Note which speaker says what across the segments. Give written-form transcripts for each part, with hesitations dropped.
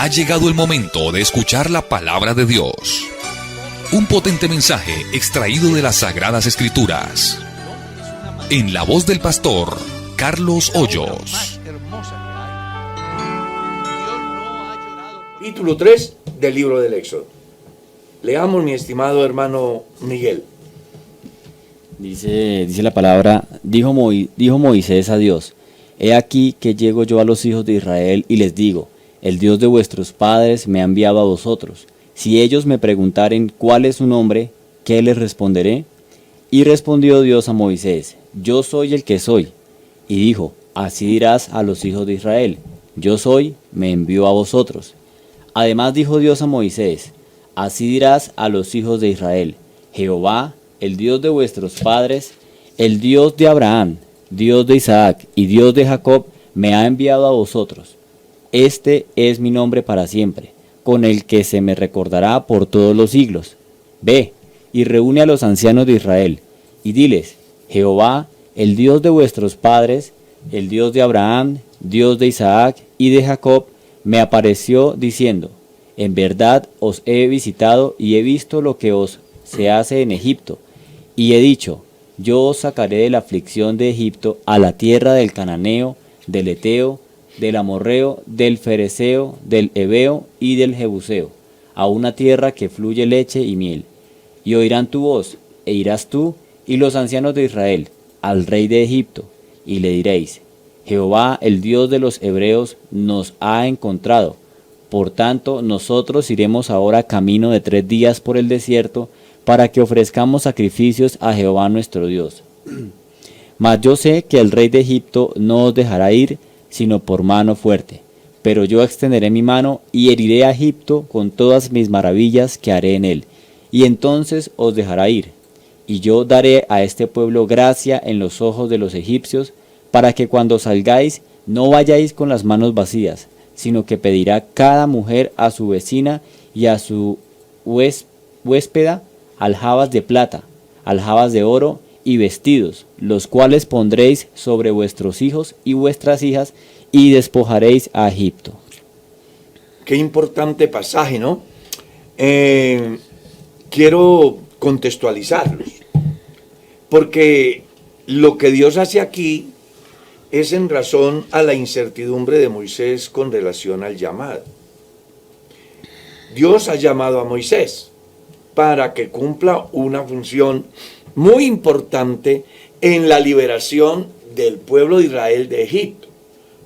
Speaker 1: Ha llegado el momento de escuchar la palabra de Dios. Un potente mensaje extraído de las Sagradas Escrituras. En la voz del pastor Carlos Hoyos.
Speaker 2: Capítulo 3 del libro del Éxodo. Leamos, mi estimado hermano Miguel.
Speaker 3: Dice la palabra, dijo Moisés a Dios: He aquí que llego yo a los hijos de Israel y les digo: el Dios de vuestros padres me ha enviado a vosotros. Si ellos me preguntaren cuál es su nombre, ¿qué les responderé? Y respondió Dios a Moisés: Yo soy el que soy. Y dijo: Así dirás a los hijos de Israel: Yo soy, me envió a vosotros. Además dijo Dios a Moisés: Así dirás a los hijos de Israel: Jehová, el Dios de vuestros padres, el Dios de Abraham, Dios de Isaac y Dios de Jacob, me ha enviado a vosotros. Este es mi nombre para siempre, con el que se me recordará por todos los siglos. Ve, y reúne a los ancianos de Israel, y diles: Jehová, el Dios de vuestros padres, el Dios de Abraham, Dios de Isaac y de Jacob, me apareció diciendo: En verdad os he visitado y he visto lo que os se hace en Egipto, y he dicho: Yo os sacaré de la aflicción de Egipto a la tierra del Cananeo, del Eteo, del Amorreo, del Fereceo, del Heveo y del Jebuseo, a una tierra que fluye leche y miel. Y oirán tu voz, e irás tú y los ancianos de Israel al rey de Egipto, y le diréis: Jehová, el Dios de los hebreos, nos ha encontrado. Por tanto, nosotros iremos ahora camino de 3 días por el desierto, para que ofrezcamos sacrificios a Jehová nuestro Dios. Mas yo sé que el rey de Egipto no os dejará ir, sino por mano fuerte. Pero yo extenderé mi mano y heriré a Egipto con todas mis maravillas que haré en él, y entonces os dejará ir. Y yo daré a este pueblo gracia en los ojos de los egipcios, para que cuando salgáis no vayáis con las manos vacías, sino que pedirá cada mujer a su vecina y a su huéspeda aljabas de plata, aljabas de oro y vestidos, los cuales pondréis sobre vuestros hijos y vuestras hijas, y despojaréis a Egipto.
Speaker 2: Qué importante pasaje, ¿no? Quiero contextualizarlos, porque lo que Dios hace aquí es en razón a la incertidumbre de Moisés con relación al llamado. Dios ha llamado a Moisés para que cumpla una función muy importante en la liberación del pueblo de Israel de Egipto.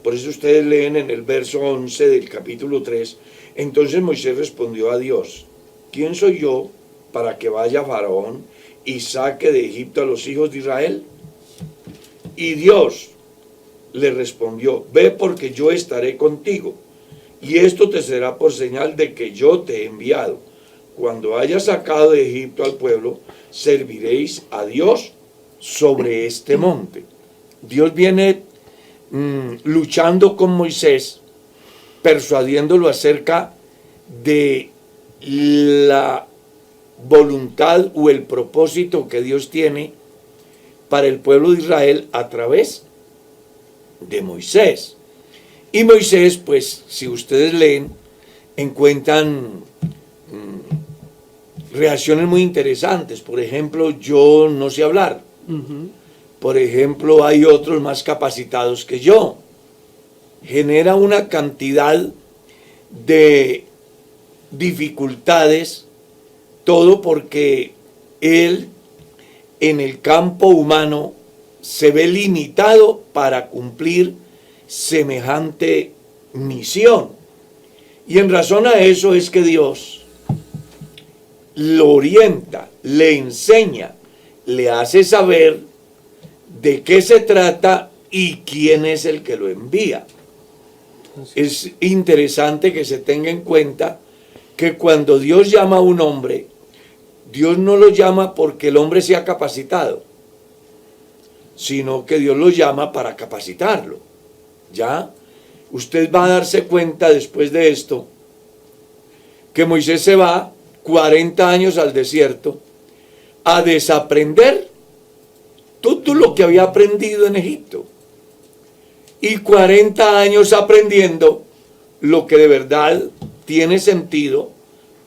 Speaker 2: Por eso ustedes leen en el verso 11 del capítulo 3, entonces Moisés respondió a Dios: ¿Quién soy yo para que vaya Faraón y saque de Egipto a los hijos de Israel? Y Dios le respondió: Ve, porque yo estaré contigo, y esto te será por señal de que yo te he enviado. Cuando hayas sacado de Egipto al pueblo, serviréis a Dios sobre este monte. Dios viene luchando con Moisés, persuadiéndolo acerca de la voluntad o el propósito que Dios tiene para el pueblo de Israel a través de Moisés. Y Moisés, pues, si ustedes leen, encuentran reacciones muy interesantes. Por ejemplo, yo no sé hablar. Por ejemplo, hay otros más capacitados que yo. Genera una cantidad de dificultades, todo porque él en el campo humano se ve limitado para cumplir semejante misión. Y en razón a eso es que Dios lo orienta, le enseña, le hace saber de qué se trata y quién es el que lo envía. Es interesante que se tenga en cuenta que cuando Dios llama a un hombre, Dios no lo llama porque el hombre sea capacitado, sino que Dios lo llama para capacitarlo. ¿Ya? Usted va a darse cuenta después de esto que Moisés se va 40 años al desierto a desaprender todo lo que había aprendido en Egipto, y 40 años aprendiendo lo que de verdad tiene sentido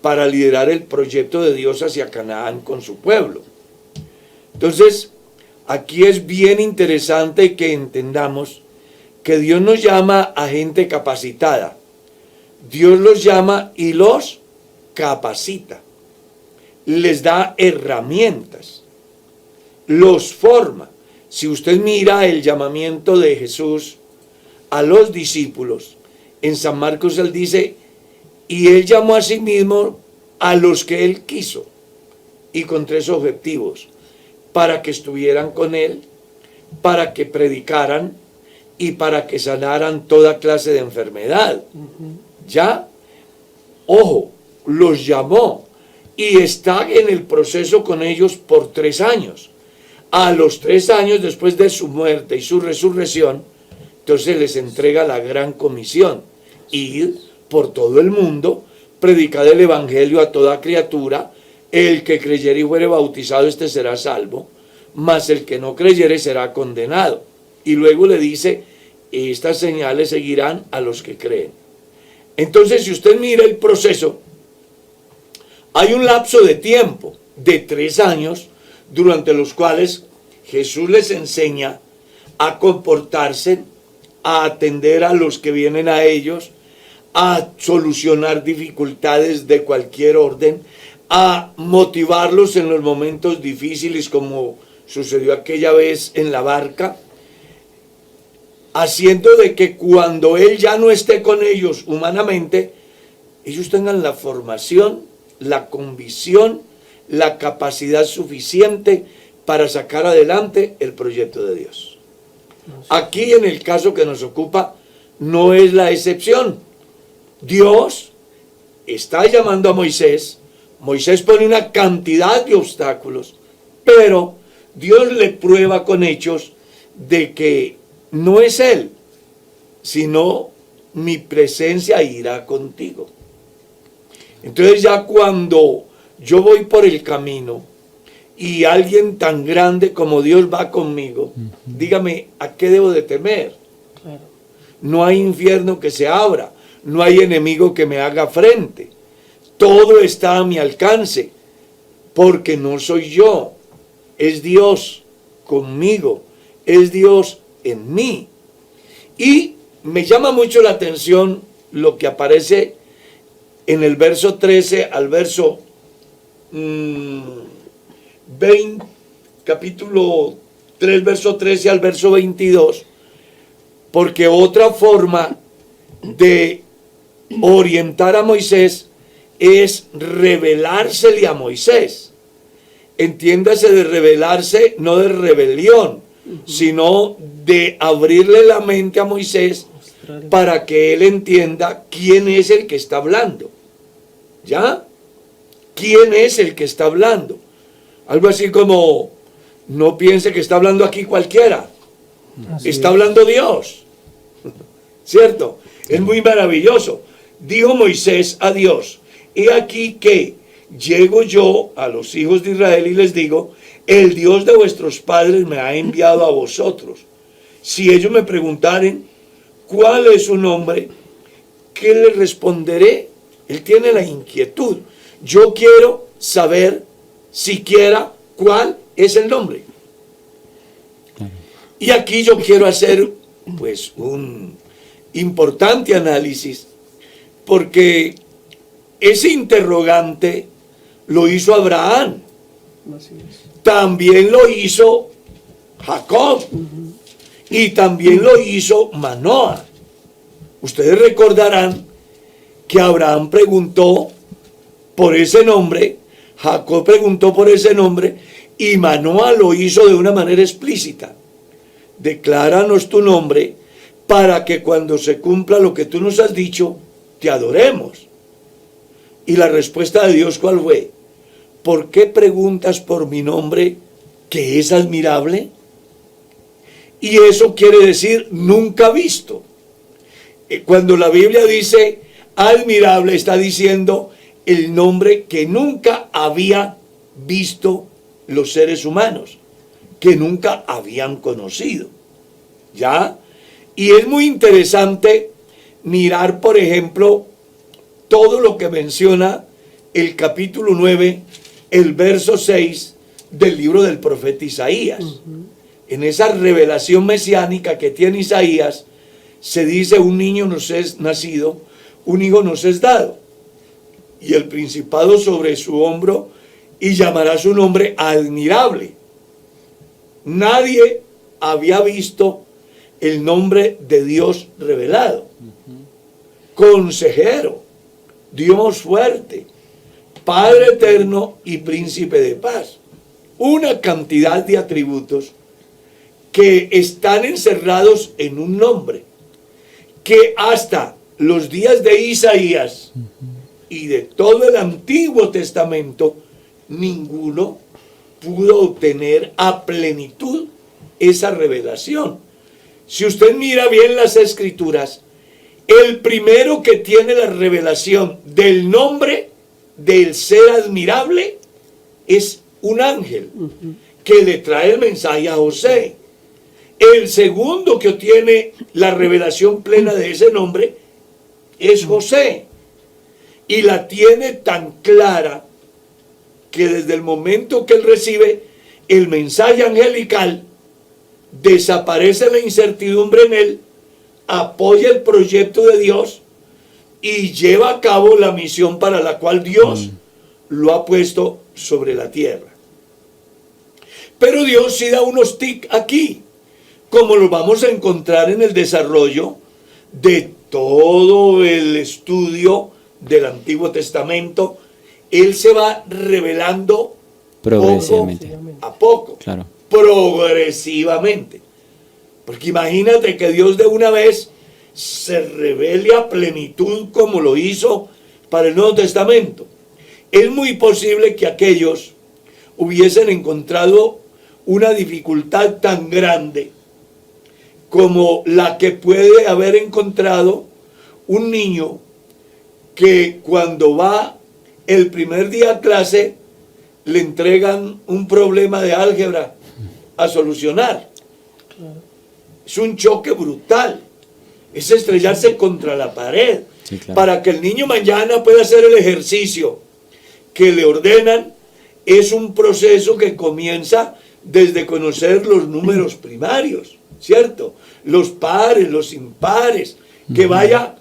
Speaker 2: para liderar el proyecto de Dios hacia Canaán con su pueblo. Entonces, aquí es bien interesante que entendamos que Dios nos llama a gente capacitada. Dios los llama y los capacita. Les da herramientas. Los forma. Si usted mira el llamamiento de Jesús a los discípulos, en San Marcos él dice, y él llamó a sí mismo a los que él quiso, y con 3 objetivos, para que estuvieran con él, para que predicaran y para que sanaran toda clase de enfermedad. ¿Ya? Ojo, los llamó y está en el proceso con ellos por 3 años. A los 3 años después de su muerte y su resurrección, entonces les entrega la gran comisión: ir por todo el mundo, predicar el evangelio a toda criatura. El que creyere y fuere bautizado, este será salvo, mas el que no creyere será condenado. Y luego le dice, estas señales seguirán a los que creen. Entonces, si usted mira el proceso, hay un lapso de tiempo de 3 años durante los cuales Jesús les enseña a comportarse, a atender a los que vienen a ellos, a solucionar dificultades de cualquier orden, a motivarlos en los momentos difíciles, como sucedió aquella vez en la barca, haciendo de que cuando Él ya no esté con ellos humanamente, ellos tengan la formación, la convicción, la capacidad suficiente para sacar adelante el proyecto de Dios. Aquí, en el caso que nos ocupa, no es la excepción. Dios está llamando a Moisés. Moisés pone una cantidad de obstáculos, pero Dios le prueba con hechos de que no es Él, sino mi presencia irá contigo. Entonces, ya cuando yo voy por el camino y alguien tan grande como Dios va conmigo, dígame, ¿a qué debo de temer?
Speaker 4: Claro.
Speaker 2: No hay infierno que se abra, no hay enemigo que me haga frente. Todo está a mi alcance, porque no soy yo, es Dios conmigo, es Dios en mí. Y me llama mucho la atención lo que aparece en el verso 13 al verso 20, capítulo 3, verso 13 al verso 22, porque otra forma de orientar a Moisés es revelársele a Moisés. Entiéndase de revelarse, no de rebelión, sino de abrirle la mente a Moisés para que él entienda quién es el que está hablando. ¿Ya? ¿Quién es el que está hablando? Algo así como, no piense que está hablando aquí cualquiera. Está hablando Dios. ¿Cierto? Es muy maravilloso. Dijo Moisés a Dios, he aquí que llego yo a los hijos de Israel y les digo, el Dios de vuestros padres me ha enviado a vosotros. Si ellos me preguntaren, ¿cuál es su nombre? ¿Qué les responderé? Él tiene la inquietud. Yo quiero saber siquiera cuál es el nombre. Y aquí yo quiero hacer pues un importante análisis, porque ese interrogante lo hizo Abraham,
Speaker 4: Así es.
Speaker 2: también lo hizo Jacob, y también lo hizo Manoah. Ustedes recordarán que Abraham preguntó por ese nombre, Jacob preguntó por ese nombre, y Manoah lo hizo de una manera explícita. Decláranos tu nombre para que cuando se cumpla lo que tú nos has dicho, te adoremos. Y la respuesta de Dios, ¿cuál fue? ¿Por qué preguntas por mi nombre que es admirable? Y eso quiere decir nunca visto. Cuando la Biblia dice admirable, está diciendo el nombre que nunca había visto los seres humanos, que nunca habían conocido. ¿Ya? Y es muy interesante mirar, por ejemplo, todo lo que menciona el capítulo 9, el verso 6 del libro del profeta Isaías. En esa revelación mesiánica que tiene Isaías, se dice: un niño nos es nacido, un hijo nos es dado, y el principado sobre su hombro, y llamará su nombre Admirable. Nadie había visto el nombre de Dios revelado. Consejero, Dios fuerte, Padre eterno y príncipe de paz. Una cantidad de atributos que están encerrados en un nombre, que hasta los días de Isaías y de todo el Antiguo Testamento, ninguno pudo obtener a plenitud esa revelación. Si usted mira bien las Escrituras, el primero que tiene la revelación del nombre del ser admirable es un ángel que le trae el mensaje a José. El segundo que obtiene la revelación plena de ese nombre es José, y la tiene tan clara que desde el momento que él recibe el mensaje angelical, desaparece la incertidumbre en él, apoya el proyecto de Dios y lleva a cabo la misión para la cual Dios lo ha puesto sobre la tierra. Pero Dios sí da unos tics aquí, como lo vamos a encontrar en el desarrollo de todo el estudio del Antiguo Testamento. Él se va revelando
Speaker 3: Progresivamente.
Speaker 2: poco a poco,
Speaker 3: Claro.
Speaker 2: progresivamente. Porque imagínate que Dios de una vez se revele a plenitud como lo hizo para el Nuevo Testamento. Es muy posible que aquellos hubiesen encontrado una dificultad tan grande como la que puede haber encontrado un niño que cuando va el primer día a clase le entregan un problema de álgebra a solucionar. Es un choque brutal, es estrellarse contra la pared.
Speaker 3: Sí, claro.
Speaker 2: Para que el niño mañana pueda hacer el ejercicio que le ordenan, es un proceso que comienza desde conocer los números primarios, ¿cierto? Los pares, los impares, que vaya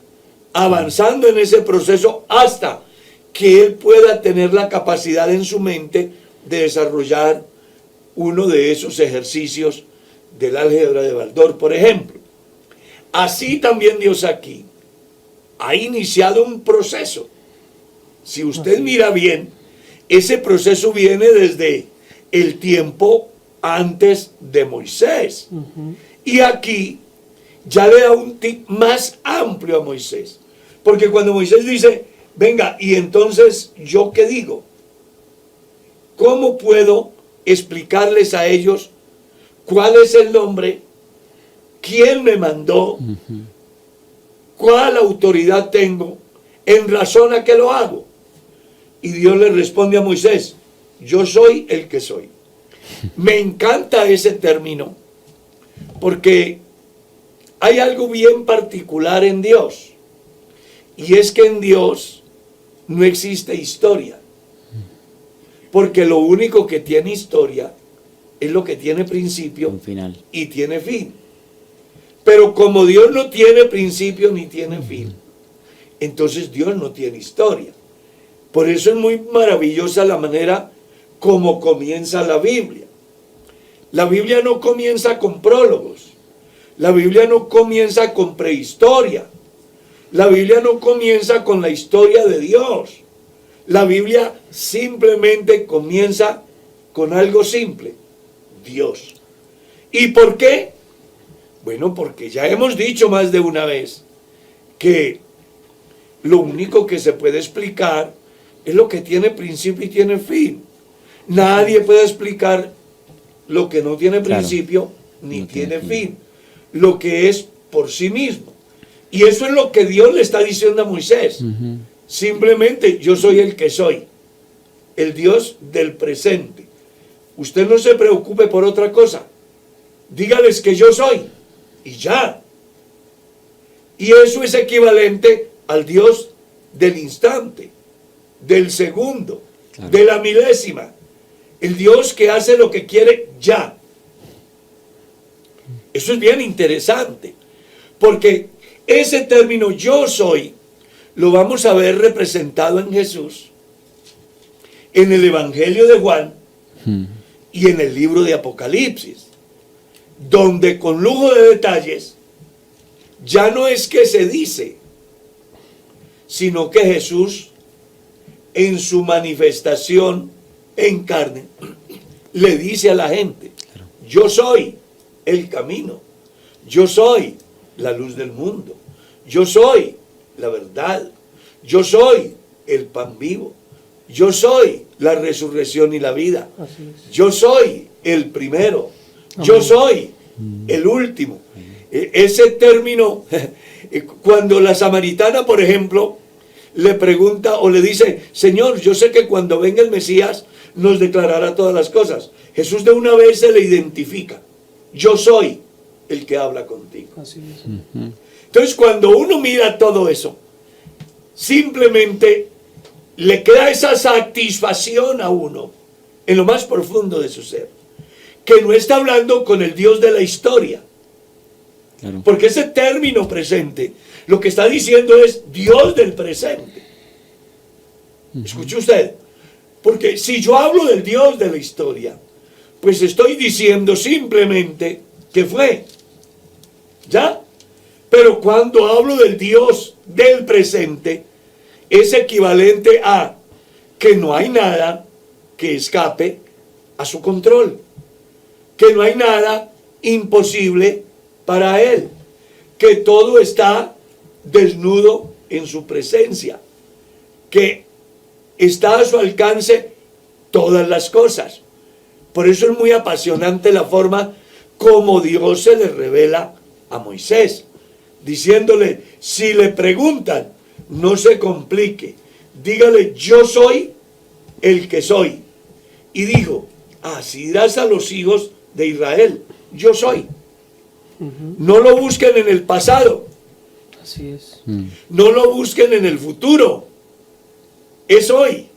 Speaker 2: avanzando en ese proceso hasta que él pueda tener la capacidad en su mente de desarrollar uno de esos ejercicios del álgebra de Baldor, por ejemplo. Así también Dios aquí ha iniciado un proceso. Si usted mira bien, ese proceso viene desde el tiempo antes de Moisés. Y aquí ya le da un tip más amplio a Moisés. Porque cuando Moisés dice: venga, y entonces, ¿yo qué digo? ¿Cómo puedo explicarles a ellos cuál es el nombre? ¿Quién me mandó? ¿Cuál autoridad tengo? ¿En razón a qué lo hago? Y Dios le responde a Moisés: yo soy el que soy. Me encanta ese término, porque hay algo bien particular en Dios, y es que en Dios no existe historia, porque lo único que tiene historia es lo que tiene principio
Speaker 3: Un final.
Speaker 2: y tiene fin. Pero como Dios no tiene principio ni tiene fin, entonces Dios no tiene historia. Por eso es muy maravillosa la manera como comienza la Biblia. La Biblia no comienza con prólogos. La Biblia no comienza con prehistoria. La Biblia no comienza con la historia de Dios. La Biblia simplemente comienza con algo simple: Dios. ¿Y por qué? Bueno, porque ya hemos dicho más de una vez que lo único que se puede explicar es lo que tiene principio y tiene fin. Nadie puede explicar lo que no tiene principio ni
Speaker 3: no
Speaker 2: tiene
Speaker 3: tiene
Speaker 2: fin. Lo que es por sí mismo. Y eso es lo que Dios le está diciendo a Moisés. Simplemente: yo soy el que soy, el Dios del presente. Usted no se preocupe por otra cosa. Dígales que yo soy y ya. Y eso es equivalente al Dios del instante, del segundo,
Speaker 3: Claro.
Speaker 2: de la milésima. El Dios que hace lo que quiere ya. Eso es bien interesante, porque ese término yo soy lo vamos a ver representado en Jesús, en el Evangelio de Juan y en el libro de Apocalipsis, donde con lujo de detalles ya no es que se dice, sino que Jesús en su manifestación en carne le dice a la gente, yo soy el camino, yo soy la luz del mundo, yo soy la verdad, yo soy el pan vivo, yo soy la resurrección y la vida, yo soy el primero, yo soy el último. Ese término, cuando la samaritana, por ejemplo, le pregunta o le dice, Señor, yo sé que cuando venga el Mesías nos declarará todas las cosas. Jesús de una vez se le identifica, yo soy el que habla contigo.
Speaker 4: Así es.
Speaker 2: Entonces, cuando uno mira todo eso, simplemente le queda esa satisfacción a uno en lo más profundo de su ser, que no está hablando con el Dios de la historia,
Speaker 3: Claro.
Speaker 2: porque ese término presente lo que está diciendo es Dios del presente. Escuche usted, porque si yo hablo del Dios de la historia, pues estoy diciendo simplemente que fue, ¿ya? Pero cuando hablo del Dios del presente, es equivalente a que no hay nada que escape a su control, que no hay nada imposible para Él, que todo está desnudo en su presencia, que está a su alcance todas las cosas. Por eso es muy apasionante la forma como Dios se le revela a Moisés, diciéndole, si le preguntan, no se complique, dígale, yo soy el que soy. Y dijo, así dirás a los hijos de Israel, yo soy. No lo busquen en el pasado,
Speaker 4: Así es.
Speaker 2: no lo busquen en el futuro, es hoy.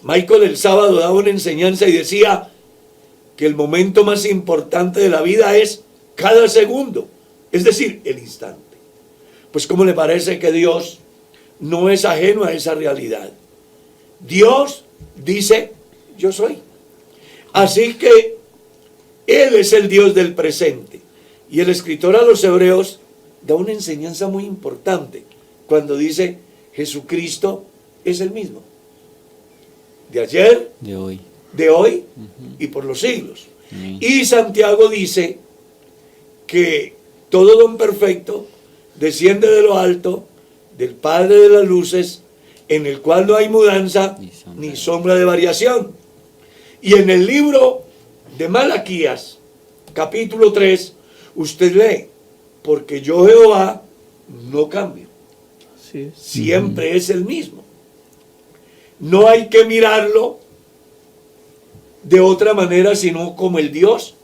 Speaker 2: Michael el sábado daba una enseñanza y decía que el momento más importante de la vida es cada segundo, es decir, el instante. Pues ¿cómo le parece que Dios no es ajeno a esa realidad? Dios dice, yo soy. Así que Él es el Dios del presente. Y el escritor a los Hebreos da una enseñanza muy importante cuando dice, Jesucristo es el mismo. De ayer,
Speaker 3: De hoy.
Speaker 2: de hoy y por los siglos.
Speaker 3: Amén.
Speaker 2: Y Santiago dice que todo don perfecto desciende de lo alto, del Padre de las luces, en el cual no hay mudanza ni sombra de variación. Y en el libro de Malaquías, capítulo 3, usted lee, porque yo Jehová no cambio,
Speaker 4: Así es.
Speaker 2: siempre es el mismo. No hay que mirarlo de otra manera, sino como el Dios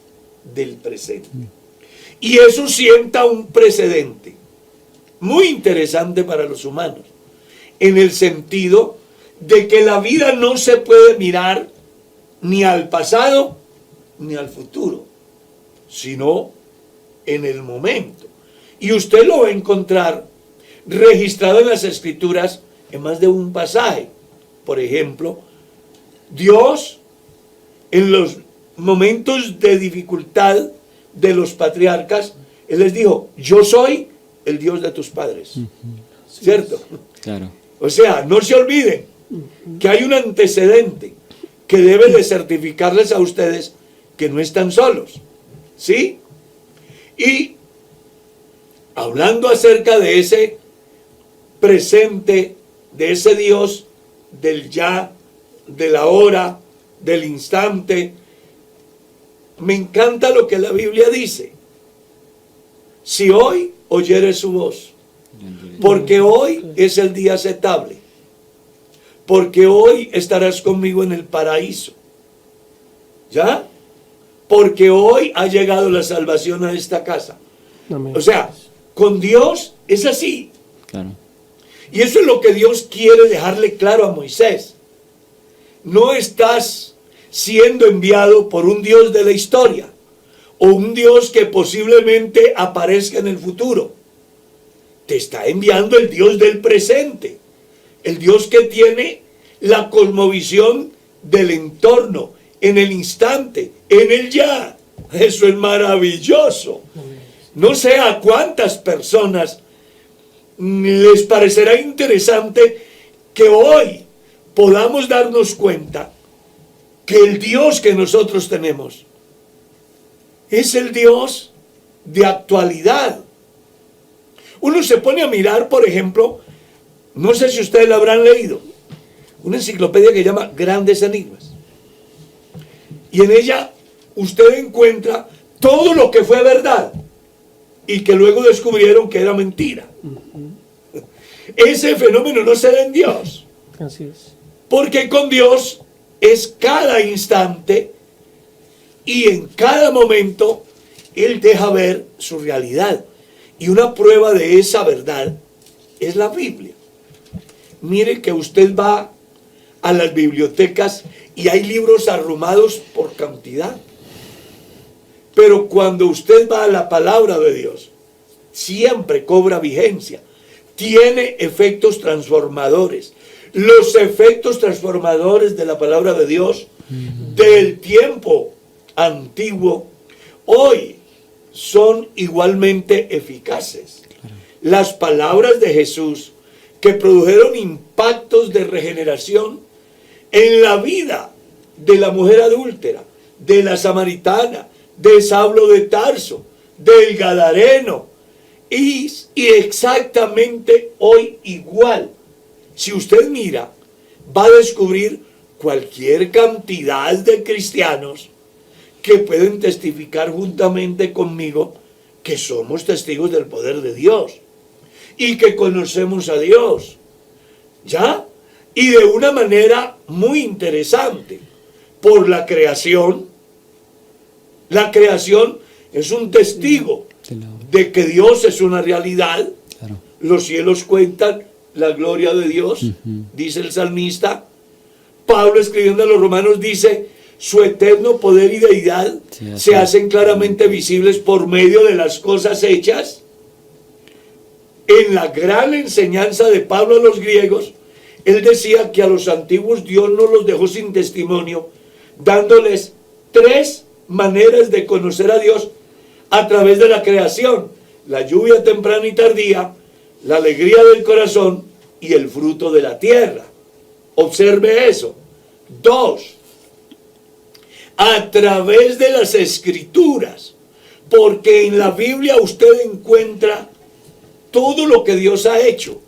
Speaker 2: del presente. Y eso sienta un precedente muy interesante para los humanos, en el sentido de que la vida no se puede mirar ni al pasado ni al futuro, sino en el momento. Y usted lo va a encontrar registrado en las Escrituras en más de un pasaje. Por ejemplo, Dios en los momentos de dificultad de los patriarcas, Él les dijo, yo soy el Dios de tus padres. ¿Cierto?
Speaker 3: Claro.
Speaker 2: O sea, no se olviden que hay un antecedente que debe de certificarles a ustedes que no están solos. ¿Sí? Y hablando acerca de ese presente, de ese Dios del ya, de la hora, del instante, me encanta lo que la Biblia dice. Si hoy oyeres su voz, porque hoy es el día aceptable, porque hoy estarás conmigo en el paraíso, ¿ya? Porque hoy ha llegado la salvación a esta casa.
Speaker 4: Amén.
Speaker 2: O sea, con Dios es así.
Speaker 3: Claro.
Speaker 2: Y eso es lo que Dios quiere dejarle claro a Moisés. No estás siendo enviado por un Dios de la historia o un Dios que posiblemente aparezca en el futuro. Te está enviando el Dios del presente, el Dios que tiene la cosmovisión del entorno, en el instante, en el ya. Eso es maravilloso. No sé a cuántas personas les parecerá interesante que hoy podamos darnos cuenta que el Dios que nosotros tenemos es el Dios de actualidad. Uno se pone a mirar, por ejemplo, no sé si ustedes la habrán leído, una enciclopedia que se llama Grandes Enigmas. Y en ella usted encuentra todo lo que fue verdad y que luego descubrieron que era mentira. Ese fenómeno no se da en Dios.
Speaker 4: Así es.
Speaker 2: Porque con Dios es cada instante y en cada momento Él deja ver su realidad. Y una prueba de esa verdad es la Biblia. Mire que usted va a las bibliotecas y hay libros arrumados por cantidad. Pero cuando usted va a la palabra de Dios, siempre cobra vigencia. Tiene efectos transformadores. Los efectos transformadores de la palabra de Dios del tiempo antiguo hoy son igualmente eficaces. Las palabras de Jesús que produjeron impactos de regeneración en la vida de la mujer adúltera, de la samaritana, de Saulo de Tarso, del Gadareno, y exactamente hoy igual. Si usted mira, va a descubrir cualquier cantidad de cristianos que pueden testificar juntamente conmigo que somos testigos del poder de Dios y que conocemos a Dios, ¿ya? Y de una manera muy interesante, por la creación. La creación es un testigo de que Dios es una realidad.
Speaker 3: Claro.
Speaker 2: Los cielos cuentan la gloria de Dios, dice el salmista. Pablo, escribiendo a los romanos, dice: su eterno poder y deidad se hacen claramente visibles por medio de las cosas hechas. En la gran enseñanza de Pablo a los griegos, él decía que a los antiguos Dios no los dejó sin testimonio, dándoles 3 maneras de conocer a Dios a través de la creación: la lluvia temprana y tardía, la alegría del corazón y el fruto de la tierra. Observe eso. 2, a través de las escrituras, porque en la Biblia usted encuentra todo lo que Dios ha hecho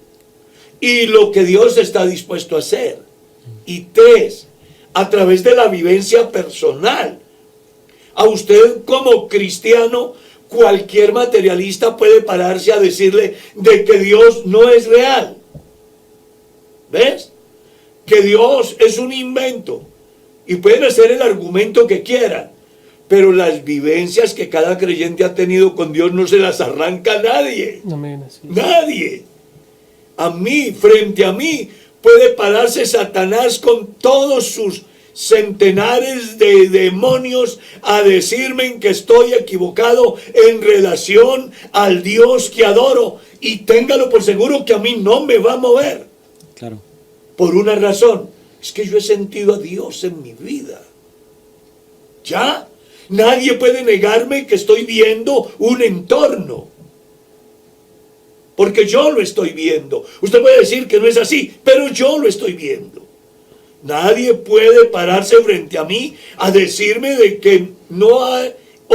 Speaker 2: y lo que Dios está dispuesto a hacer. Y 3, a través de la vivencia personal. A usted como cristiano, cualquier materialista puede pararse a decirle de que Dios no es real. ¿Ves? Que Dios es un invento. Y pueden hacer el argumento que quieran, pero las vivencias que cada creyente ha tenido con Dios no se las arranca nadie.
Speaker 4: Amén, así es.
Speaker 2: Nadie. A mí, frente a mí, puede pararse Satanás con todos sus centenares de demonios a decirme que estoy equivocado en relación al Dios que adoro. Y téngalo por seguro que a mí no me va a mover.
Speaker 3: Claro.
Speaker 2: Por una razón: es que yo he sentido a Dios en mi vida. ¿Ya? Nadie puede negarme que estoy viendo un entorno, porque yo lo estoy viendo. Usted puede decir que no es así, pero yo lo estoy viendo. Nadie puede pararse frente a mí a decirme de que no hay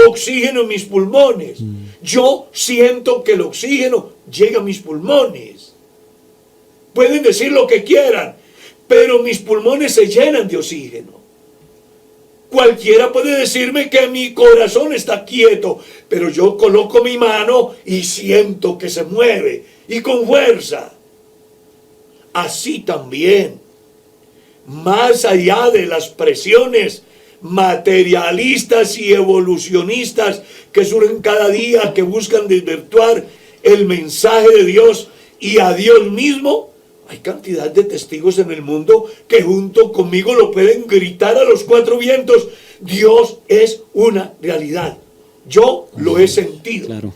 Speaker 2: oxígeno en mis pulmones. Yo siento que el oxígeno llega a mis pulmones. Pueden decir lo que quieran, pero mis pulmones se llenan de oxígeno. Cualquiera puede decirme que mi corazón está quieto, pero yo coloco mi mano y siento que se mueve, y con fuerza. Así también, más allá de las presiones materialistas y evolucionistas que surgen cada día, que buscan desvirtuar el mensaje de Dios y a Dios mismo, Hay cantidad de testigos en el mundo que junto conmigo lo pueden gritar a los cuatro vientos. Dios es una realidad. Yo lo he sentido.
Speaker 3: Claro.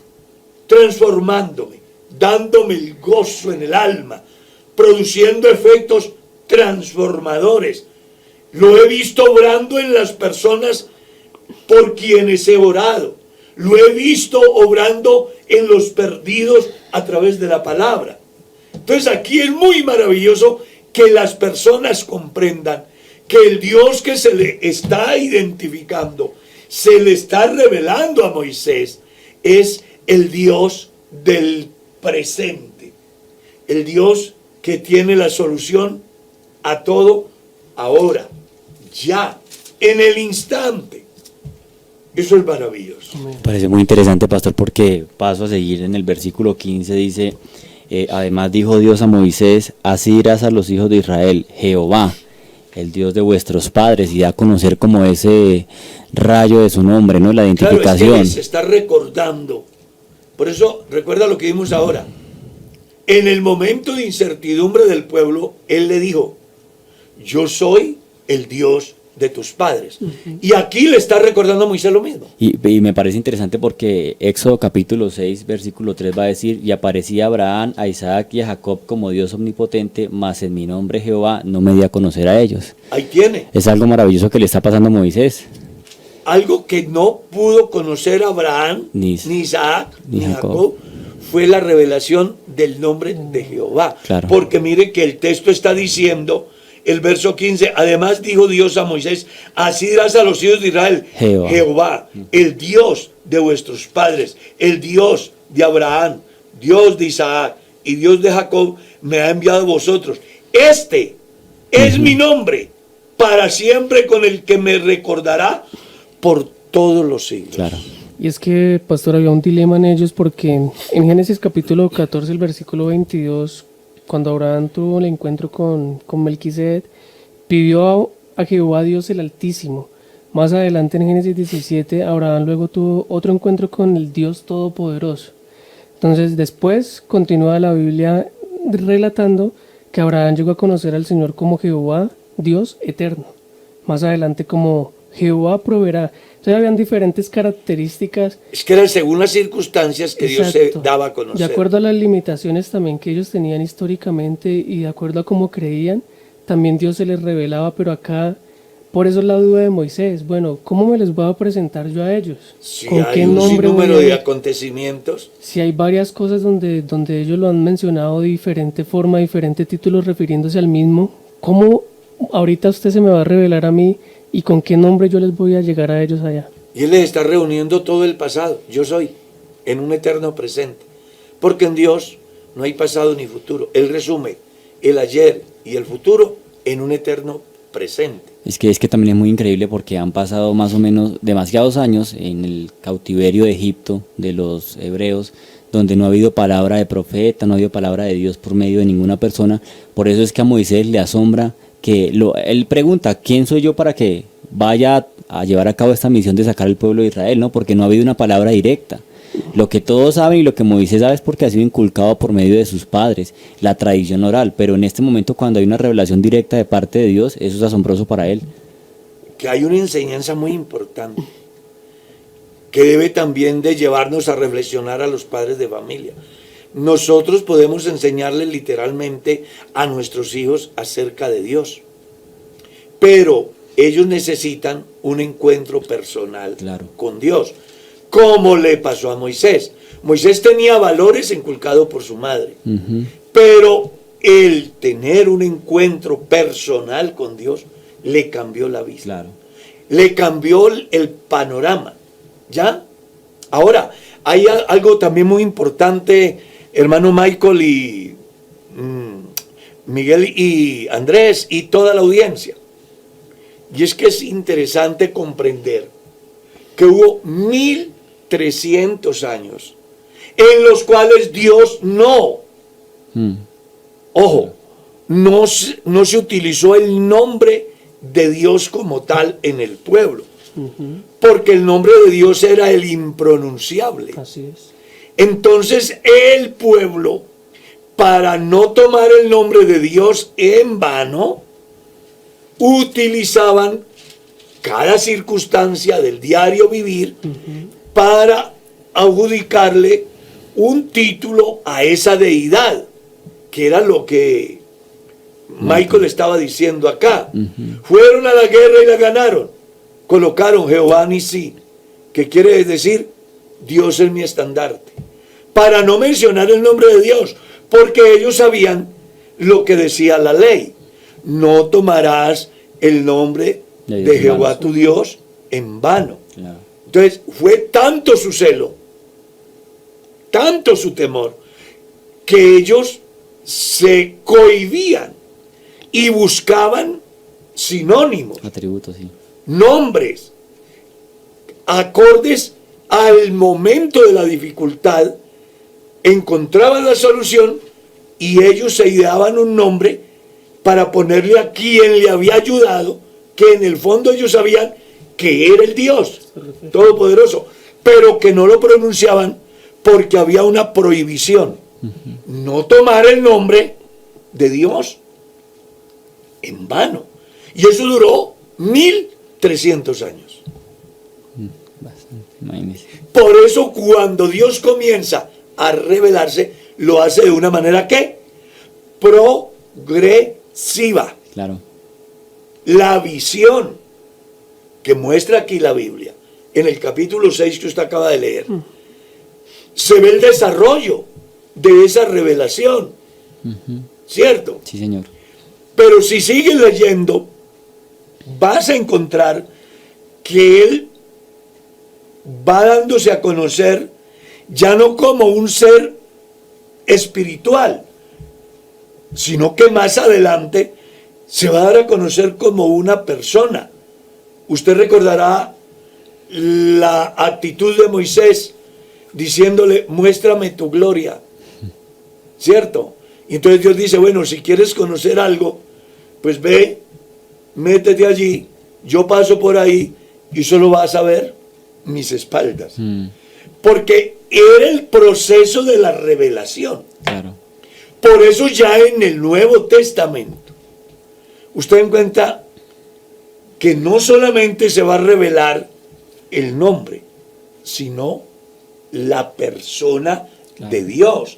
Speaker 2: Transformándome, dándome el gozo en el alma, produciendo efectos transformadores. Lo he visto obrando en las personas por quienes he orado. Lo he visto obrando en los perdidos a través de la palabra. Entonces aquí es muy maravilloso que las personas comprendan que el Dios que se le está identificando, se le está revelando a Moisés, es el Dios del presente. El Dios que tiene la solución a todo ahora, ya, en el instante. Eso es maravilloso.
Speaker 3: Parece muy interesante, pastor, porque paso a seguir en el versículo 15, dice, además dijo Dios a Moisés, así dirás a los hijos de Israel, Jehová, el Dios de vuestros padres, y da a conocer como ese rayo de su nombre, ¿no? La identificación.
Speaker 2: Claro, es que se está recordando. Por eso, recuerda lo que vimos ahora. En el momento de incertidumbre del pueblo, él le dijo, yo soy el Dios de tus padres. Y aquí le está recordando a Moisés lo mismo.
Speaker 3: Y me parece interesante porque Éxodo capítulo 6, versículo 3 va a decir, y aparecía a Abraham, a Isaac y a Jacob como Dios omnipotente, mas en mi nombre Jehová no me di a conocer a ellos.
Speaker 2: Ahí tiene.
Speaker 3: Es algo maravilloso que le está pasando a Moisés.
Speaker 2: Algo que no pudo conocer Abraham, ni Isaac, ni Jacob, fue la revelación del nombre de Jehová.
Speaker 3: Claro.
Speaker 2: Porque mire que el texto está diciendo, el verso 15, además dijo Dios a Moisés, así dirás a los hijos de Israel, Jehová, el Dios de vuestros padres, el Dios de Abraham, Dios de Isaac y Dios de Jacob, me ha enviado a vosotros. Este es mi nombre, para siempre, con el que me recordará por todos los siglos.
Speaker 3: Claro.
Speaker 4: Y es que, pastor, había un dilema en ellos porque en Génesis capítulo 14, el versículo 22, cuando Abraham tuvo el encuentro con Melquisedec, pidió a Jehová Dios el Altísimo. Más adelante en Génesis 17, Abraham luego tuvo otro encuentro con el Dios Todopoderoso. Entonces después continúa la Biblia relatando que Abraham llegó a conocer al Señor como Jehová Dios eterno. Más adelante como Jehová proveerá. Entonces habían diferentes características.
Speaker 2: Es que eran según las circunstancias que
Speaker 4: Exacto.
Speaker 2: Dios se daba a conocer.
Speaker 4: De acuerdo a las limitaciones también que ellos tenían históricamente y de acuerdo a cómo creían, también Dios se les revelaba, pero acá, por eso es la duda de Moisés. Bueno, ¿cómo me les voy a presentar yo a ellos?
Speaker 2: Si
Speaker 4: ¿Con
Speaker 2: hay
Speaker 4: qué
Speaker 2: un
Speaker 4: nombre
Speaker 2: sinnúmero
Speaker 4: voy a
Speaker 2: de
Speaker 4: ir?
Speaker 2: acontecimientos.
Speaker 4: Si hay varias cosas donde ellos lo han mencionado de diferente forma, diferentes títulos refiriéndose al mismo, ¿cómo ahorita usted se me va a revelar a mí y con qué nombre yo les voy a llegar a ellos allá?
Speaker 2: Y Él les está reuniendo todo el pasado. Yo soy en un eterno presente. Porque en Dios no hay pasado ni futuro. Él resume el ayer y el futuro en un eterno presente.
Speaker 3: Es que también es muy increíble porque han pasado más o menos demasiados años en el cautiverio de Egipto de los hebreos, donde no ha habido palabra de profeta, no ha habido palabra de Dios por medio de ninguna persona. Por eso es que a Moisés le asombra que él pregunta, ¿quién soy yo para que vaya a llevar a cabo esta misión de sacar al pueblo de Israel? ¿No? Porque no ha habido una palabra directa. Lo que todos saben y lo que Moisés sabe es porque ha sido inculcado por medio de sus padres, la tradición oral, pero en este momento cuando hay una revelación directa de parte de Dios, eso es asombroso para él.
Speaker 2: Que hay una enseñanza muy importante que debe también de llevarnos a reflexionar a los padres de familia. Nosotros podemos enseñarles literalmente a nuestros hijos acerca de Dios, pero ellos necesitan un encuentro personal con Dios, como le pasó a Moisés. Moisés tenía valores inculcados por su madre, pero el tener un encuentro personal con Dios le cambió la vista, le cambió el panorama. ¿Ya? Ahora, hay algo también muy importante, hermano Michael y Miguel y Andrés y toda la audiencia. Y es que es interesante comprender que hubo 1300 años en los cuales Dios no se utilizó el nombre de Dios como tal en el pueblo. Porque el nombre de Dios era el impronunciable.
Speaker 4: Así es.
Speaker 2: Entonces el pueblo para no tomar el nombre de Dios en vano, utilizaban cada circunstancia del diario vivir para adjudicarle un título a esa deidad, que era lo que Michael estaba diciendo acá. Fueron a la guerra y la ganaron. Colocaron Jehová Nisí, que quiere decir Dios es mi estandarte, para no mencionar el nombre de Dios, porque ellos sabían lo que decía la ley: no tomarás el nombre de Jehová tu Dios en vano.
Speaker 3: Claro.
Speaker 2: Entonces fue tanto su celo, tanto su temor, que ellos se cohibían y buscaban sinónimos,
Speaker 3: Atributos, sí.
Speaker 2: nombres, acordes al momento de la dificultad. Encontraban la solución y ellos se ideaban un nombre para ponerle a quien le había ayudado, que en el fondo ellos sabían que era el Dios Todopoderoso, pero que no lo pronunciaban porque había una prohibición: no tomar el nombre de Dios en vano. Y eso duró 1300 años.
Speaker 3: Bastante, imagínese.
Speaker 2: Por eso cuando Dios comienza a revelarse, lo hace de una manera que progresiva.
Speaker 3: Claro.
Speaker 2: La visión que muestra aquí la Biblia, en el capítulo 6 que usted acaba de leer, se ve el desarrollo de esa revelación, ¿cierto?
Speaker 3: Sí, señor.
Speaker 2: Pero si sigues leyendo, vas a encontrar que Él va dándose a conocer ya no como un ser espiritual, sino que más adelante se va a dar a conocer como una persona. Usted recordará la actitud de Moisés diciéndole: muéstrame tu gloria, ¿cierto? Y entonces Dios dice: bueno, si quieres conocer algo, pues ve, métete allí, yo paso por ahí y solo vas a ver mis espaldas. Porque era el proceso de la revelación.
Speaker 3: Claro.
Speaker 2: Por eso ya en el Nuevo Testamento usted encuentra que no solamente se va a revelar el nombre, sino la persona de Dios.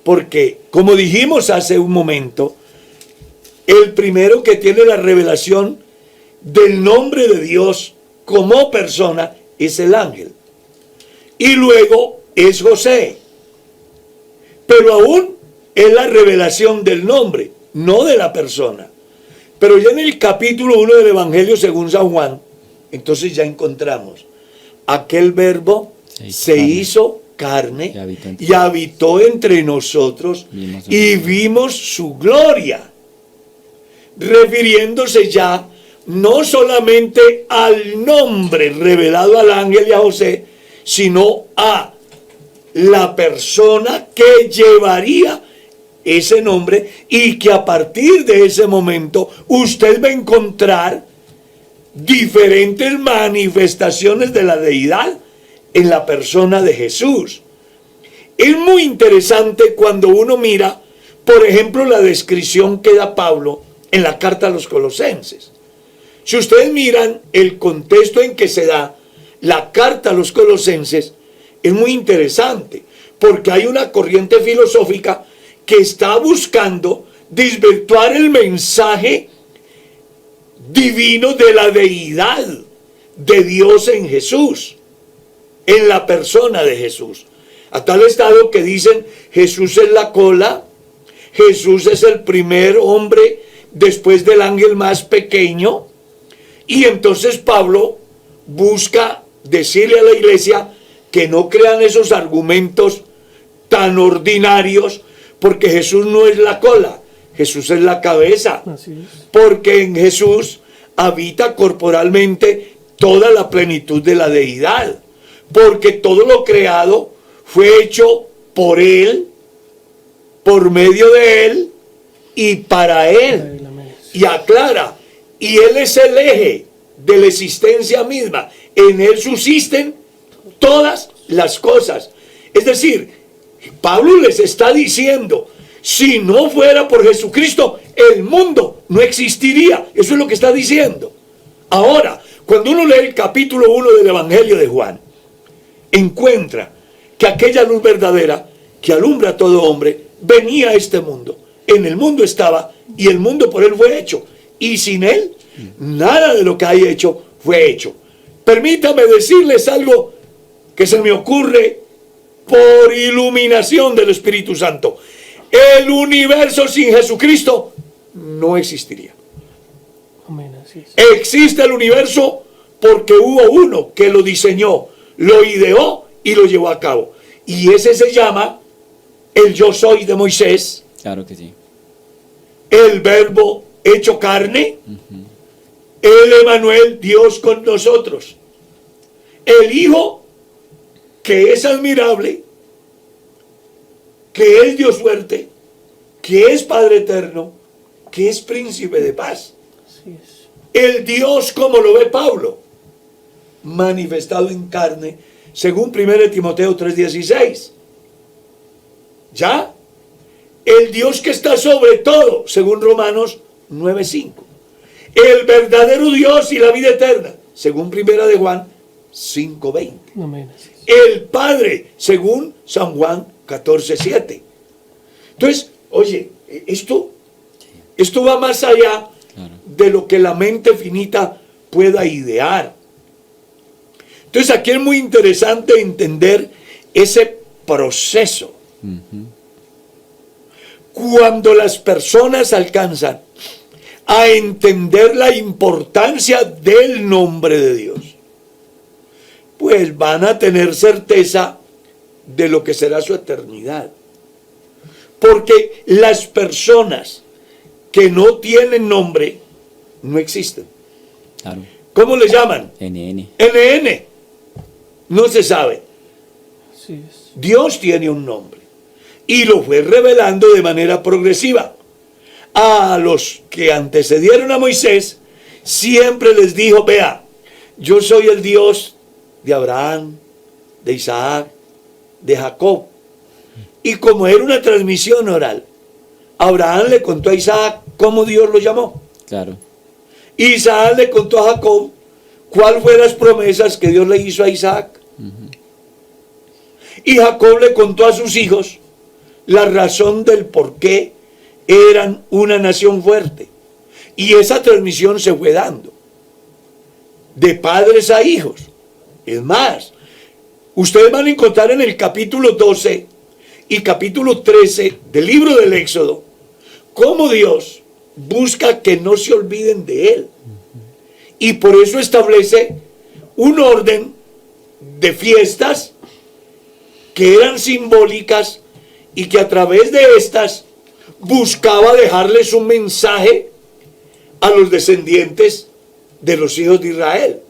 Speaker 2: Porque, como dijimos hace un momento, el primero que tiene la revelación del nombre de Dios como persona es el ángel. Y luego es José. Pero aún es la revelación del nombre, no de la persona. Pero ya en el capítulo 1 del Evangelio según San Juan, entonces ya encontramos: aquel verbo se hizo carne y habitó entre nosotros y vimos su gloria. Refiriéndose ya no solamente al nombre revelado al ángel y a José, sino a la persona que llevaría ese nombre, y que a partir de ese momento usted va a encontrar diferentes manifestaciones de la deidad en la persona de Jesús. Es muy interesante cuando uno mira, por ejemplo, la descripción que da Pablo en la carta a los Colosenses. Si ustedes miran el contexto en que se da la carta a los Colosenses, es muy interesante, porque hay una corriente filosófica que está buscando desvirtuar el mensaje divino de la deidad de Dios en Jesús, en la persona de Jesús, a tal estado que dicen: Jesús es la cola, Jesús es el primer hombre después del ángel más pequeño. Y entonces Pablo busca decirle a la iglesia que no crean esos argumentos tan ordinarios, porque Jesús no es la cola, Jesús es la cabeza.
Speaker 4: Así es.
Speaker 2: Porque en Jesús habita corporalmente toda la plenitud de la deidad, porque todo lo creado fue hecho por Él, por medio de Él y para Él. Y aclara: y Él es el eje de la existencia misma, en Él subsisten todas las cosas. Es decir, Pablo les está diciendo Si no fuera por Jesucristo, el mundo no existiría. Eso es lo que está diciendo. Ahora, cuando uno lee el capítulo 1 del Evangelio de Juan, encuentra que aquella luz verdadera que alumbra a todo hombre venía a este mundo. En el mundo estaba y el mundo por él fue hecho. Y sin él, nada de lo que hay hecho fue hecho. Permítame decirles algo que se me ocurre por iluminación del Espíritu Santo. El universo sin Jesucristo no existiría.
Speaker 4: Amén, así es.
Speaker 2: Existe el universo porque hubo uno que lo diseñó, lo ideó y lo llevó a cabo. Y ese se llama el yo soy de Moisés,
Speaker 3: Claro que sí.
Speaker 2: el verbo hecho carne, el Emanuel, Dios con nosotros, el Hijo que es admirable, que es Dios fuerte, que es Padre eterno, que es príncipe de paz.
Speaker 4: Así es.
Speaker 2: El Dios como lo ve Pablo, manifestado en carne, según 1 Timoteo 3:16. ¿Ya? El Dios que está sobre todo, según Romanos 9:5. El verdadero Dios y la vida eterna, según 1 de Juan 5:20.
Speaker 4: Amén, así es.
Speaker 2: El Padre, según San Juan 14:7. Entonces, oye, esto va más allá de lo que la mente finita pueda idear. Entonces, aquí es muy interesante entender ese proceso. Cuando las personas alcanzan a entender la importancia del nombre de Dios, pues van a tener certeza de lo que será su eternidad. Porque las personas que no tienen nombre no existen.
Speaker 3: Claro.
Speaker 2: ¿Cómo le llaman?
Speaker 3: NN.
Speaker 2: NN. No se sabe.
Speaker 4: Así es.
Speaker 2: Dios tiene un nombre y lo fue revelando de manera progresiva. A los que antecedieron a Moisés, siempre les dijo, vea, yo soy el Dios de Abraham, de Isaac, de Jacob. Y como era una transmisión oral, Abraham le contó a Isaac cómo Dios lo llamó.
Speaker 3: Claro.
Speaker 2: Isaac le contó a Jacob cuáles fueron las promesas que Dios le hizo a Isaac. Y Jacob le contó a sus hijos la razón del por qué eran una nación fuerte. Y esa transmisión se fue dando de padres a hijos. Es más, ustedes van a encontrar en el capítulo 12 y capítulo 13 del libro del Éxodo cómo Dios busca que no se olviden de Él. Y por eso establece un orden de fiestas que eran simbólicas y que a través de estas buscaba dejarles un mensaje a los descendientes de los hijos de Israel.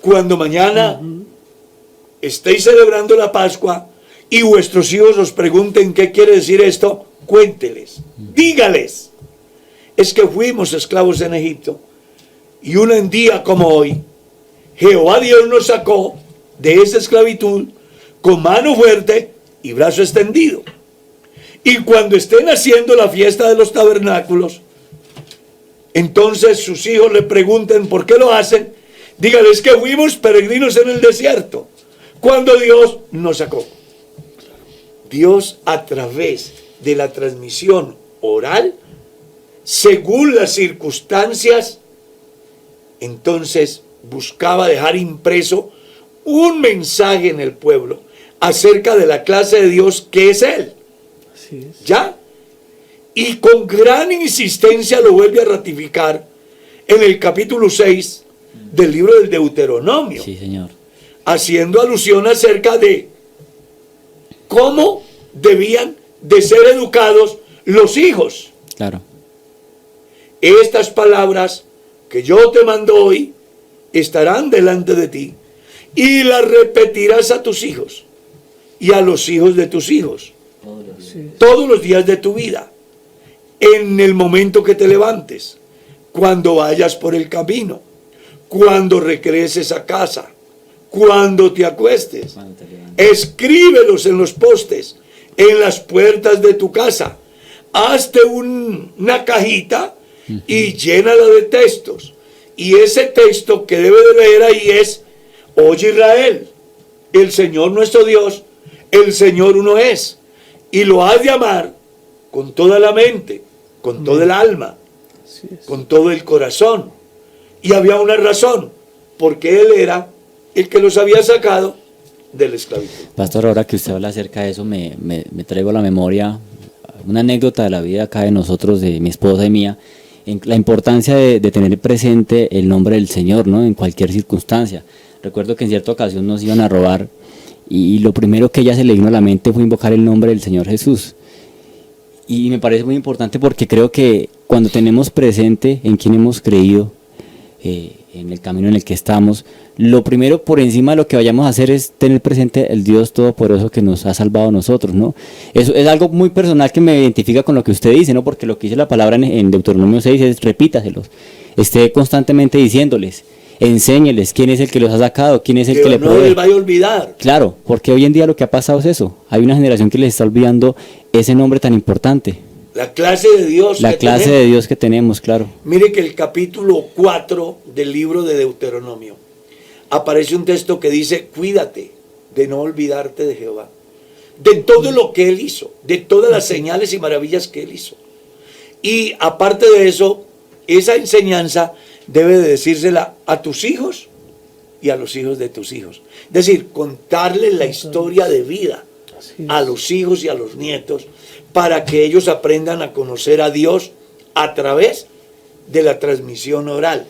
Speaker 2: Cuando mañana estéis celebrando la Pascua y vuestros hijos os pregunten qué quiere decir esto, cuénteles, dígales, es que fuimos esclavos en Egipto y un día como hoy, Jehová Dios nos sacó de esa esclavitud con mano fuerte y brazo extendido. Y cuando estén haciendo la fiesta de los tabernáculos, entonces sus hijos le pregunten por qué lo hacen, dígales que fuimos peregrinos en el desierto, cuando Dios nos sacó. Dios, a través de la transmisión oral, según las circunstancias, entonces buscaba dejar impreso un mensaje en el pueblo acerca de la clase de Dios que es Él.
Speaker 4: Así es.
Speaker 2: ¿Ya? Y con gran insistencia lo vuelve a ratificar en el capítulo 6 del libro del Deuteronomio,
Speaker 3: Sí, Señor.
Speaker 2: haciendo alusión acerca de cómo debían de ser educados los hijos.
Speaker 3: Claro.
Speaker 2: Estas palabras que yo te mando hoy estarán delante de ti y las repetirás a tus hijos y a los hijos de tus hijos
Speaker 4: Así es.
Speaker 2: todos los días de tu vida, en el momento que te levantes, cuando vayas por el camino, cuando regreses a casa, cuando te acuestes.
Speaker 3: Cuando te levantes.
Speaker 2: Escríbelos en los postes, en las puertas de tu casa. hazte una cajita y llénala de textos. Y ese texto que debe de leer ahí es: oye Israel, el Señor nuestro Dios, el Señor uno es, y lo has de amar con toda la mente, con toda el alma, con todo el corazón. Y había una razón, porque Él era el que los había sacado de la esclavitud.
Speaker 3: Pastor, ahora que usted habla acerca de eso, me traigo a la memoria una anécdota de la vida acá de nosotros, de mi esposa y mía, en la importancia de tener presente el nombre del Señor, ¿no? En cualquier circunstancia. Recuerdo que en cierta ocasión nos iban a robar y lo primero que ella se le vino a la mente fue invocar el nombre del Señor Jesús. Y me parece muy importante porque creo que cuando tenemos presente en quién hemos creído, en el camino en el que estamos, lo primero por encima de lo que vayamos a hacer es tener presente el Dios Todopoderoso que nos ha salvado a nosotros, ¿no? Eso es algo muy personal que me identifica con lo que usted dice, ¿no? Porque lo que dice la palabra en Deuteronomio 6 es: repítaselos, esté constantemente diciéndoles, enséñeles quién es el que los ha sacado, quién es el que le provee.
Speaker 2: No les vaya a olvidar.
Speaker 3: Claro, porque hoy en día lo que ha pasado es eso, hay una generación que les está olvidando ese nombre tan importante.
Speaker 2: La clase de Dios.
Speaker 3: La clase de Dios que tenemos, claro.
Speaker 2: Mire que el capítulo 4 del libro de Deuteronomio aparece un texto que dice: cuídate de no olvidarte de Jehová, de todo lo que Él hizo, de todas las señales y maravillas que Él hizo. Y aparte de eso, esa enseñanza debe de decírsela a tus hijos y a los hijos de tus hijos. Es decir, contarles la historia de vida a los hijos y a los nietos, para que ellos aprendan a conocer a Dios a través de la transmisión oral,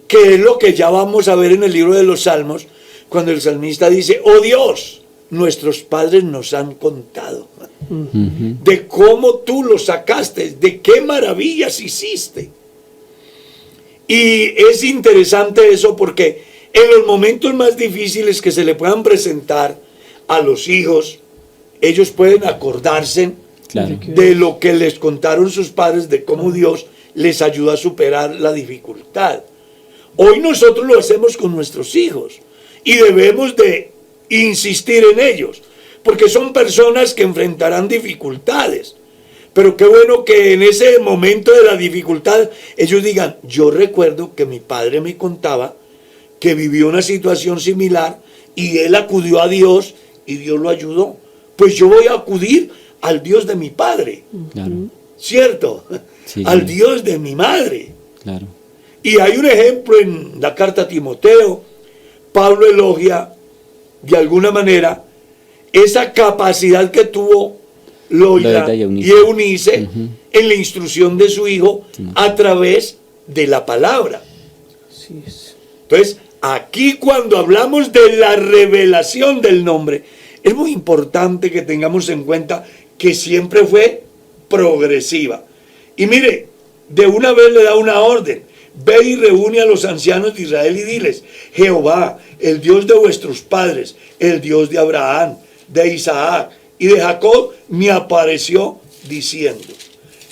Speaker 2: que es lo que ya vamos a ver en el libro de los Salmos, cuando el salmista dice: oh Dios, nuestros padres nos han contado de cómo tú los sacaste, de qué maravillas hiciste. Y es interesante eso, porque en los momentos más difíciles que se le puedan presentar a los hijos, ellos pueden acordarse de lo que les contaron sus padres, de cómo Dios les ayuda a superar la dificultad. Hoy nosotros lo hacemos con nuestros hijos y debemos de insistir en ellos, porque son personas que enfrentarán dificultades. Pero qué bueno que en ese momento de la dificultad ellos digan: yo recuerdo que mi padre me contaba que vivió una situación similar y él acudió a Dios y Dios lo ayudó. Pues yo voy a acudir al Dios de mi padre,
Speaker 3: Claro.
Speaker 2: ¿cierto?
Speaker 3: Sí,
Speaker 2: al
Speaker 3: sí.
Speaker 2: Dios de mi madre.
Speaker 3: Claro.
Speaker 2: Y hay un ejemplo en la carta a Timoteo. Pablo elogia de alguna manera esa capacidad que tuvo Loida y Eunice en la instrucción de su hijo a través de la palabra.
Speaker 4: Así es.
Speaker 2: Entonces, aquí cuando hablamos de la revelación del nombre, es muy importante que tengamos en cuenta que siempre fue progresiva. Y mire, de una vez le da una orden: ve y reúne a los ancianos de Israel y diles: Jehová, el Dios de vuestros padres, el Dios de Abraham, de Isaac y de Jacob, me apareció diciendo: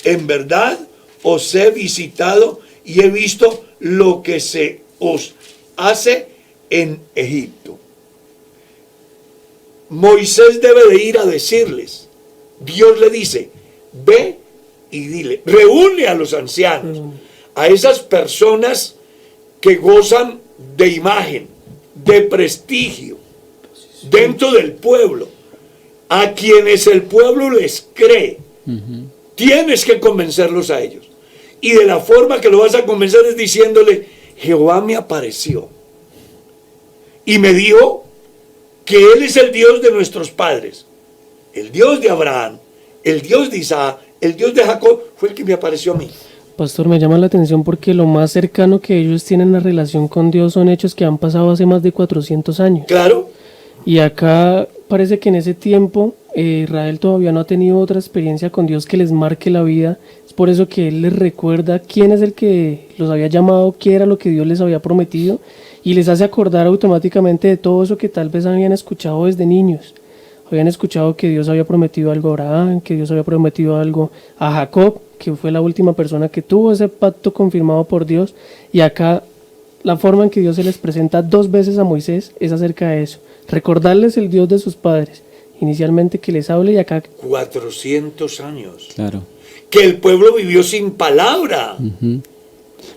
Speaker 2: en verdad os he visitado y he visto lo que se os hace en Egipto. Moisés debe de ir a decirles. Dios le dice: ve y dile, reúne a los ancianos, a esas personas que gozan de imagen, de prestigio dentro del pueblo, a quienes el pueblo les cree. Tienes que convencerlos a ellos, y de la forma que lo vas a convencer es diciéndole: Jehová me apareció y me dijo que Él es el Dios de nuestros padres, el Dios de Abraham, el Dios de Isaac, el Dios de Jacob, fue el que me apareció a mí.
Speaker 4: Pastor, me llama la atención porque lo más cercano que ellos tienen a relación con Dios son hechos que han pasado hace más de 400 años.
Speaker 2: Claro.
Speaker 4: Y acá parece que en ese tiempo Israel todavía no ha tenido otra experiencia con Dios que les marque la vida. Es por eso que Él les recuerda quién es el que los había llamado, qué era lo que Dios les había prometido, y les hace acordar automáticamente de todo eso que tal vez habían escuchado desde niños. Habían escuchado que Dios había prometido algo a Abraham, que Dios había prometido algo a Jacob, que fue la última persona que tuvo ese pacto confirmado por Dios. Y acá la forma en que Dios se les presenta 2 veces a Moisés es acerca de eso: recordarles el Dios de sus padres inicialmente que les hable y acá
Speaker 2: 400 años.
Speaker 3: Claro.
Speaker 2: Que el pueblo vivió sin palabra.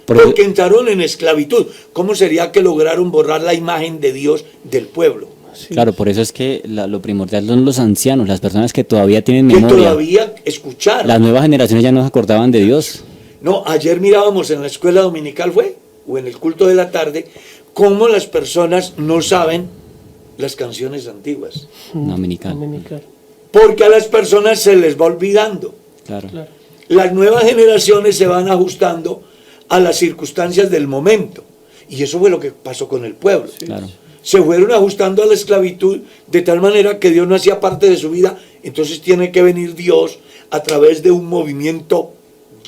Speaker 2: Porque entraron en esclavitud. ¿Cómo sería que lograron borrar la imagen de Dios del pueblo?
Speaker 3: Claro, por eso es que lo primordial son los ancianos, las personas que todavía tienen
Speaker 2: Que
Speaker 3: memoria.
Speaker 2: todavía escucharon.
Speaker 3: Las nuevas generaciones ya no se acordaban de Dios.
Speaker 2: No, ayer mirábamos en la escuela dominical, o en el culto de la tarde, cómo las personas no saben las canciones antiguas.
Speaker 3: Dominical.
Speaker 4: dominical.
Speaker 2: Porque a las personas se les va olvidando.
Speaker 3: Claro.
Speaker 4: Claro.
Speaker 2: Las nuevas generaciones se van ajustando a las circunstancias del momento. Y eso fue lo que pasó con el pueblo.
Speaker 3: Claro.
Speaker 2: Se fueron ajustando a la esclavitud de tal manera que Dios no hacía parte de su vida. Entonces tiene que venir Dios a través de un movimiento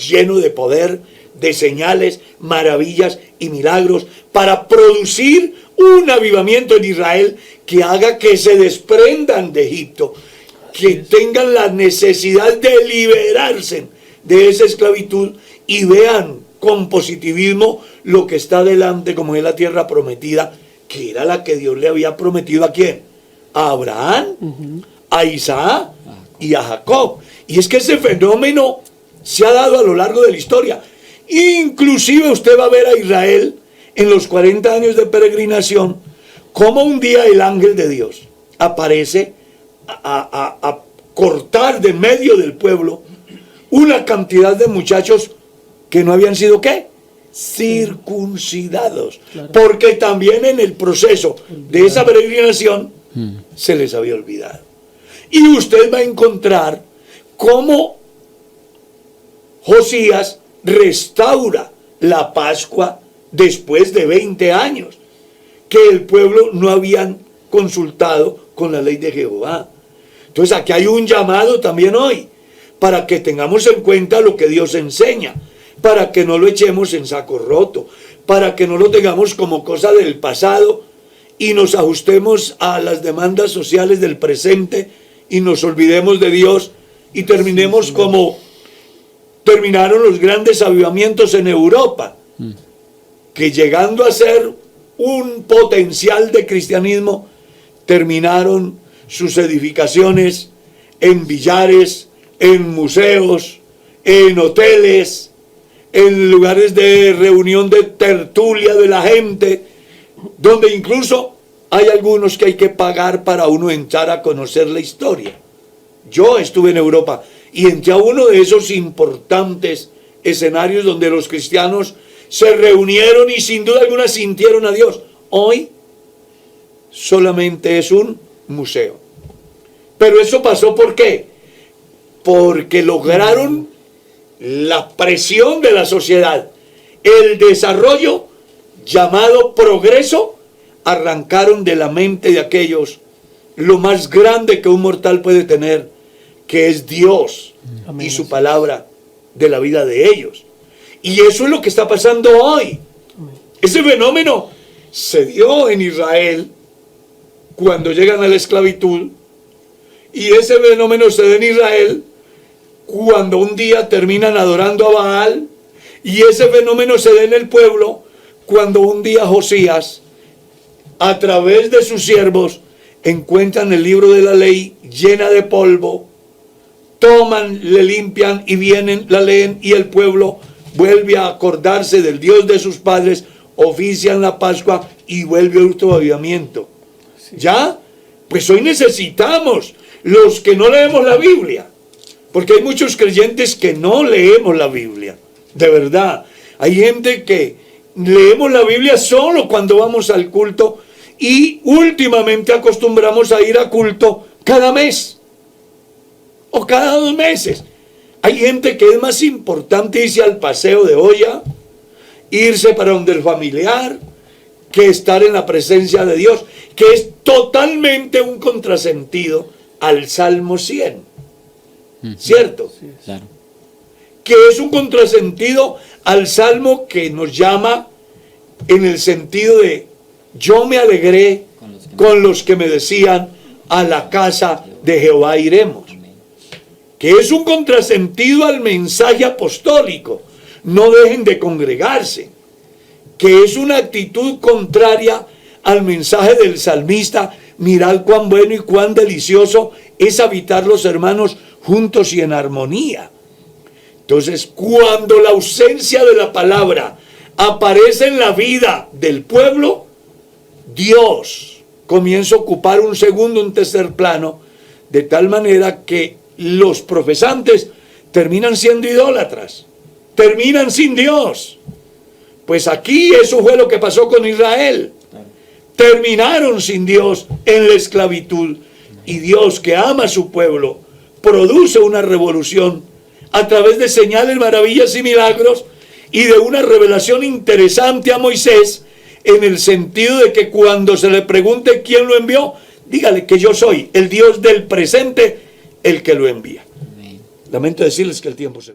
Speaker 2: lleno de poder, de señales, maravillas y milagros para producir un avivamiento en Israel que haga que se desprendan de Egipto, que tengan la necesidad de liberarse de esa esclavitud y vean con positivismo lo que está delante, como es la tierra prometida, que era la que Dios le había prometido. ¿A quién? A Abraham, a Isaac y a Jacob. Y es que ese fenómeno se ha dado a lo largo de la historia. Inclusive usted va a ver a Israel en los 40 años de peregrinación, como un día el ángel de Dios aparece a cortar de medio del pueblo una cantidad de muchachos que no habían sido, ¿qué? Circuncidados.
Speaker 4: Claro.
Speaker 2: Porque también en el proceso de esa peregrinación se les había olvidado. Y usted va a encontrar cómo Josías restaura la Pascua después de 20 años, que el pueblo no habían consultado con la ley de Jehová. Entonces aquí hay un llamado también hoy, para que tengamos en cuenta lo que Dios enseña, para que no lo echemos en saco roto, para que no lo tengamos como cosa del pasado y nos ajustemos a las demandas sociales del presente y nos olvidemos de Dios y terminemos como terminaron los grandes avivamientos en Europa, que llegando a ser un potencial de cristianismo, terminaron sus edificaciones en billares, en museos, en hoteles, en lugares de reunión de tertulia de la gente, donde incluso hay algunos que hay que pagar para uno entrar a conocer la historia. Yo estuve en Europa y entré a uno de esos importantes escenarios donde los cristianos se reunieron y sin duda alguna sintieron a Dios. Hoy solamente es un museo. Pero eso pasó ¿por qué? Porque lograron la presión de la sociedad, el desarrollo llamado progreso, arrancaron de la mente de aquellos lo más grande que un mortal puede tener, que es Dios. Amén. Y su palabra de la vida de ellos. Y eso es lo que está pasando hoy. Amén. Ese fenómeno se dio en Israel cuando llegan a la esclavitud, y ese fenómeno se da en Israel cuando un día terminan adorando a Baal, y ese fenómeno se da en el pueblo cuando un día Josías, a través de sus siervos, encuentran el libro de la ley llena de polvo, toman, le limpian y vienen, la leen, y el pueblo vuelve a acordarse del Dios de sus padres, ofician la Pascua y vuelve otro avivamiento. Sí. ¿Ya? Pues hoy necesitamos los que no leemos la Biblia, porque hay muchos creyentes que no leemos la Biblia, de verdad. Hay gente que leemos la Biblia solo cuando vamos al culto, y últimamente acostumbramos a ir a culto cada mes o cada 2 meses. Hay gente que es más importante irse al paseo de olla, irse para donde el familiar, que estar en la presencia de Dios, que es totalmente un contrasentido al Salmo 100. ¿Cierto?
Speaker 3: Sí, claro.
Speaker 2: Que es un contrasentido al Salmo que nos llama en el sentido de: yo me alegré con los que me decían, a la casa de Jehová iremos. Que es un contrasentido al mensaje apostólico: no dejen de congregarse. Que es una actitud contraria al mensaje del salmista: mirad cuán bueno y cuán delicioso es habitar los hermanos juntos y en armonía. Entonces, cuando la ausencia de la palabra aparece en la vida del pueblo, Dios comienza a ocupar un segundo, un tercer plano, de tal manera que los profesantes terminan siendo idólatras, terminan sin Dios. Pues aquí eso fue lo que pasó con Israel. Terminaron sin Dios en la esclavitud, y Dios, que ama a su pueblo, produce una revolución a través de señales, maravillas y milagros, y de una revelación interesante a Moisés, en el sentido de que cuando se le pregunte quién lo envió, dígale que yo soy el Dios del presente, el que lo envía. Lamento decirles que el tiempo se